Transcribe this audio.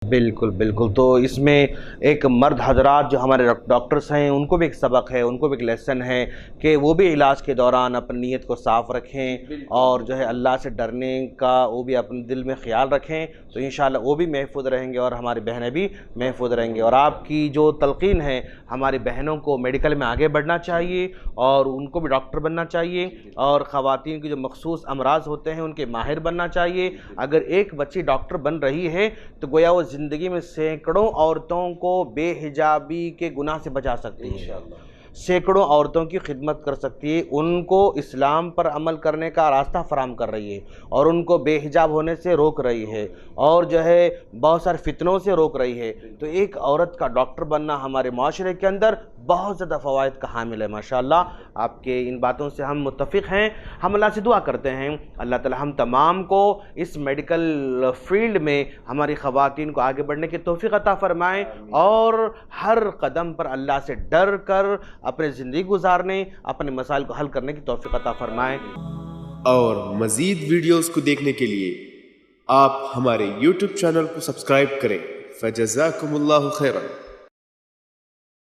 बिल्कुल बिल्कुल। तो इसमें एक मर्द हजरात जो हमारे डॉक्टर्स हैं उनको भी एक सबक है, उनको भी एक लेसन है कि वो भी इलाज के दौरान अपनी नीयत को साफ़ रखें और जो है अल्लाह से डरने का वो भी अपने दिल में ख्याल रखें, तो इंशाअल्लाह वो भी महफूज रहेंगे और हमारी बहनें भी महफूज रहेंगी। और आपकी जो तलक़ीन है, हमारी बहनों को मेडिकल में आगे बढ़ना चाहिए और उनको भी डॉक्टर बनना चाहिए और ख़वातीन की जो मखसूस अमराज होते हैं उनके माहिर बनना चाहिए। अगर एक बच्ची डॉक्टर बन रही है तो गोया वो ज़िंदगी में सैकड़ों औरतों को बेहिजाबी के गुनाह से बचा सकती है, इंशाअल्लाह। सैकड़ों औरतों की खिदमत कर सकती है, उनको इस्लाम पर अमल करने का रास्ता फराहम कर रही है और उनको बेहिजाब होने से रोक रही है और जो है बहुत सारे फितनों से रोक रही है। तो एक औरत का डॉक्टर बनना हमारे माशरे के अंदर बहुत ज़्यादा फ़वाइद का हामिल है। माशाअल्लाह आपके इन बातों से हम मुत्तफ़िक़ हैं। हम अल्लाह से दुआ करते हैं अल्लाह ताला हम तमाम को इस मेडिकल फील्ड में हमारी ख़वातीन को आगे बढ़ने की तौफ़ीक़ अता फ़रमाएँ और हर कदम पर अल्लाह से डर कर अपने ज़िंदगी गुजारने, अपने मसाइल को हल करने की तौफ़ीक़ अता फ़रमाएँ। और मज़ीद वीडियोज़ को देखने के लिए आप हमारे YouTube चैनल को सब्सक्राइब करें। फ़जज़ाकुमुल्लाहु खैरन।